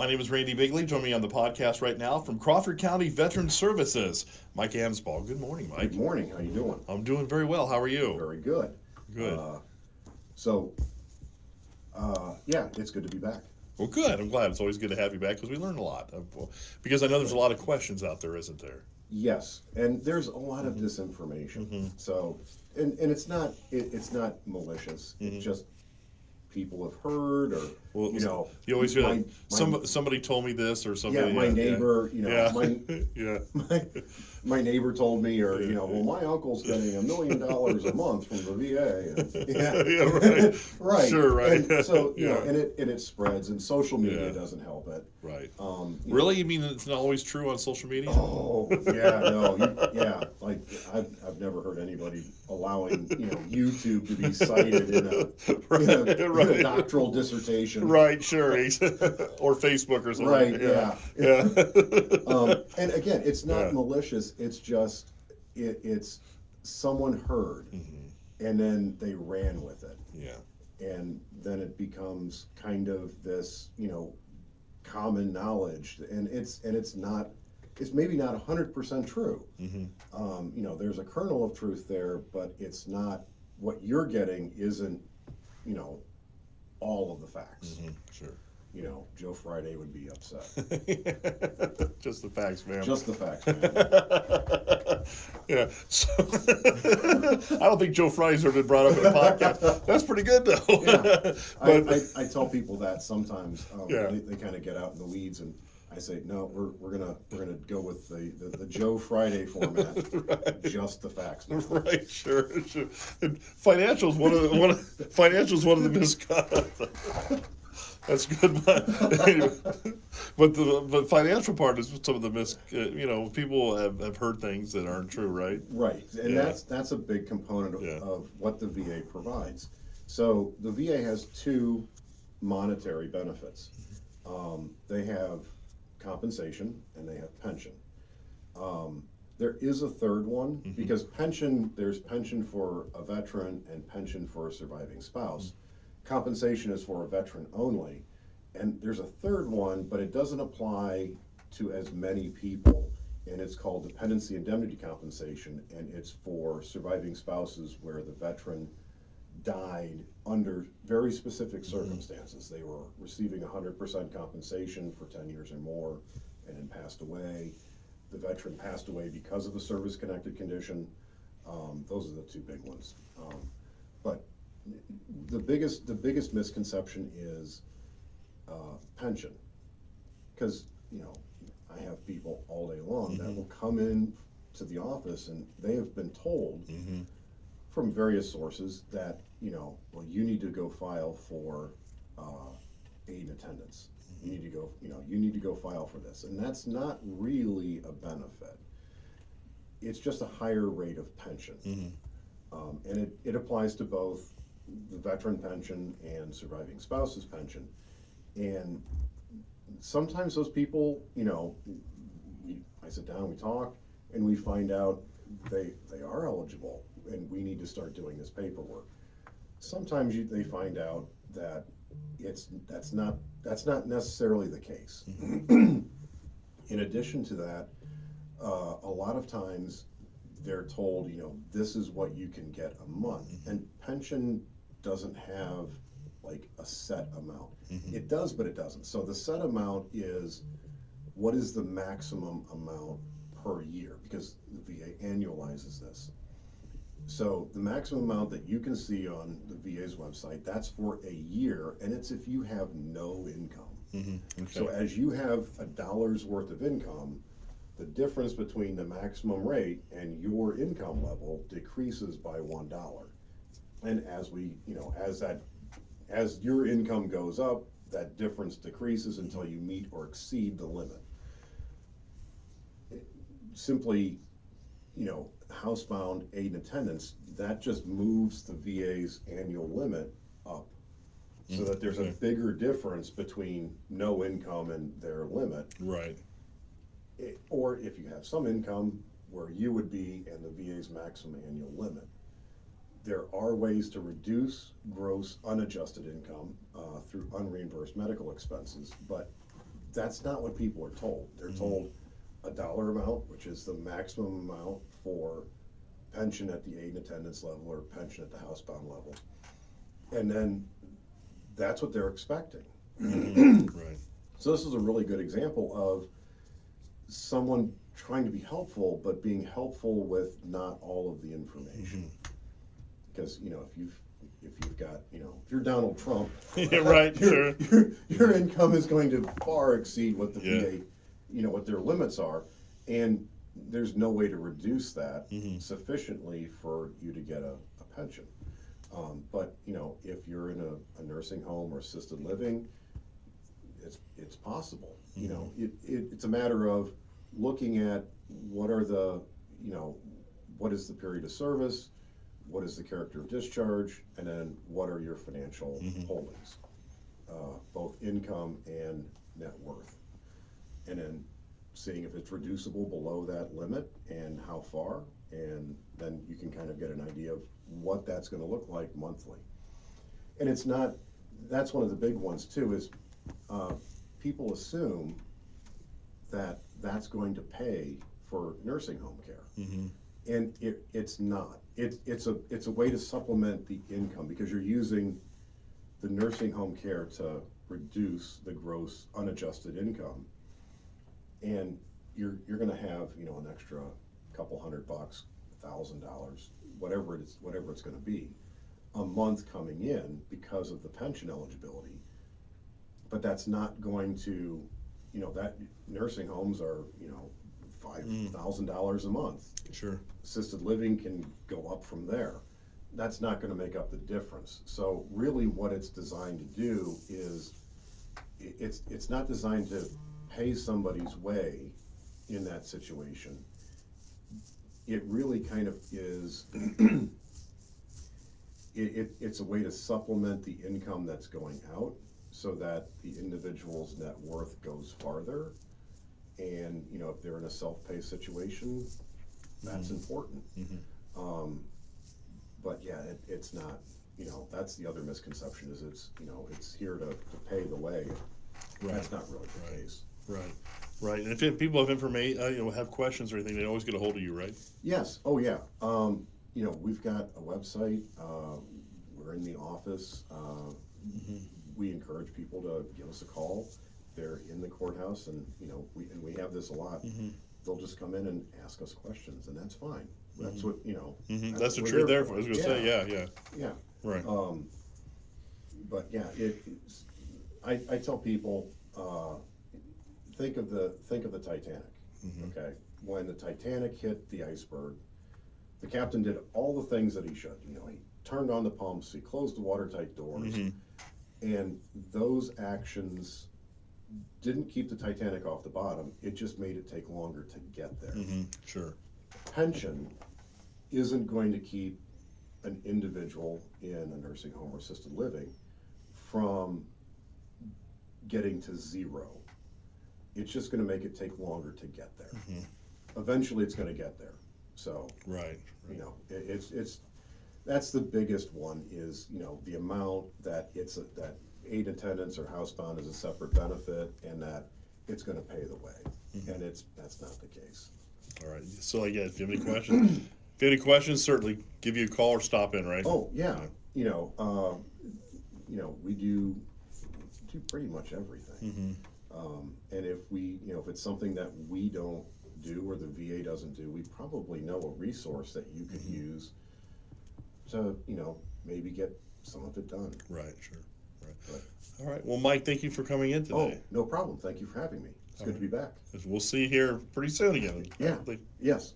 My name is Randy Bigley. Join me on the podcast right now from Crawford County Veterans Services, Mike Amsbaugh. Good morning, Mike. Good morning. How you doing? I'm doing very well. How are you? Very good. Good. Yeah, it's good to be back. Well, good. I'm glad. It's always good to have you back because we learn a lot. Because I know there's a lot of questions out there, isn't there? Yes, and there's a lot of disinformation. So, and it's not malicious. It's just people have heard, or you always hear that somebody told me this, or somebody. Yeah, my neighbor. My neighbor told me, or well, my uncle's getting $1 million a month from the VA. And, right. Right. Sure. Right. And so and it spreads, and social media doesn't help it. Right. Really, you mean it's not always true on social media? Oh yeah, no, like I've never heard anybody allowing YouTube to be cited in a doctoral dissertation. Right, sure, or Facebook or something. Right, yeah. And again, it's not malicious. It's just it's someone heard, and then they ran with it. Yeah. And then it becomes kind of this, common knowledge, and it's maybe not 100% true. There's a kernel of truth there, but it's not what you're getting isn't, all of the facts. Sure. Joe Friday would be upset. Just the facts, man. Just the facts, man. Yeah. So, I don't think Joe Fry's ever been brought up in a podcast. That's pretty good, though. Yeah. But, I tell people that sometimes Yeah. they kind of get out in the weeds, and I say, no, we're gonna go with the Joe Friday format. Right. Just the facts, man. Right, sure. And financials one of the misconduct. That's good, but anyway, but the financial part is some of the people have heard things that aren't true, right? Right, and that's a big component of what the VA provides. So the VA has two monetary benefits. They have compensation and they have pension. There is a third one because there's pension for a veteran and pension for a surviving spouse. Compensation is for a veteran only, and there's a third one, but it doesn't apply to as many people, and it's called dependency indemnity compensation, and it's for surviving spouses where the veteran died under very specific circumstances. They were receiving 100% compensation for 10 years or more and then passed away. The veteran passed away because of a service-connected condition. Those are the two big ones. But the biggest misconception is pension, because I have people all day long that will come in to the office and they have been told from various sources that well, you need to go file for aid and attendance. You need to go you need to go file for this, and that's not really a benefit. It's just a higher rate of pension, and it applies to both the veteran pension and surviving spouse's pension. And sometimes those people, I sit down, we talk, and we find out they are eligible, and we need to start doing this paperwork. Sometimes they find out that that's not necessarily the case. In addition to that, a lot of times they're told, this is what you can get a month, and pension doesn't have like a set amount. It does, but it doesn't. So the set amount is what is the maximum amount per year, because the VA annualizes this. So the maximum amount that you can see on the VA's website, that's for a year, and it's if you have no income. Okay. So as you have $1 worth of income, the difference between the maximum rate and your income level decreases by $1. And as your income goes up, that difference decreases until you meet or exceed the limit. Simply, housebound aid and attendance, that just moves the VA's annual limit up, so that there's a bigger difference between no income and their limit. Right. Or if you have some income, where you would be and the VA's maximum annual limit. There are ways to reduce gross unadjusted income through unreimbursed medical expenses, but that's not what people are told. They're told a dollar amount, which is the maximum amount for pension at the aid and attendance level or pension at the housebound level. And then that's what they're expecting. Right. So this is a really good example of someone trying to be helpful, but being helpful with not all of the information. Because, you know, if you've got, you know, if you're Donald Trump, Yeah, right, sure. your income is going to far exceed what the VA, you know, what their limits are, and there's no way to reduce that sufficiently for you to get a pension. But, you know, if you're in a nursing home or assisted living, it's possible. You know, it's a matter of looking at what are the, you know, what is the period of service, what is the character of discharge, and then what are your financial holdings, both income and net worth. And then seeing if it's reducible below that limit and how far, and then you can kind of get an idea of what that's going to look like monthly. And it's not, that's one of the big ones too, is people assume that that's going to pay for nursing home care. And it's not. It's a way to supplement the income, because you're using the nursing home care to reduce the gross unadjusted income, and you're going to have, you know, an extra couple $100, $1,000, whatever it's going to be a month coming in because of the pension eligibility. But that's not going to, you know, that nursing homes are, you know, $5,000 a month. Sure. Assisted living can go up from there. That's not going to make up the difference. So really what it's designed to do is it's not designed to pay somebody's way in that situation. It really kind of is it's a way to supplement the income that's going out so that the individual's net worth goes farther. And, you know, if they're in a self-pay situation, that's important. But yeah, it's not, you know, that's the other misconception, is it's, you know, it's here to pay the way. That's not really the case. Right. And if people have information, you know, have questions or anything, they always get a hold of you, right? Yes. Oh yeah. You know, we've got a website. We're in the office. We encourage people to give us a call. They're in the courthouse, and you know, we have this a lot. They'll just come in and ask us questions, and that's fine. That's what, you know. That's what you're there for. I was going to say, yeah. Right. But yeah, I tell people, think of the Titanic. Okay, when the Titanic hit the iceberg, the captain did all the things that he should. You know, he turned on the pumps, he closed the watertight doors, and those actions didn't keep the Titanic off the bottom. It just made it take longer to get there. Sure. Pension isn't going to keep an individual in a nursing home or assisted living from getting to zero. It's just going to make it take longer to get there. Eventually it's going to get there. So, you know, it's that's the biggest one, is, you know, the amount that that aid attendance or housebound is a separate benefit, and that it's going to pay the way. And that's not the case. All right. So again, if you have any questions, certainly give you a call or stop in, right? Oh yeah. You know, we do pretty much everything. And if if it's something that we don't do or the VA doesn't do, we probably know a resource that you could use to, you know, maybe get some of it done. Right, sure. Right. But, all right. Well, Mike, thank you for coming in today. Oh, no problem. Thank you for having me. It's good to be back. We'll see you here pretty soon again. Yeah. Yes.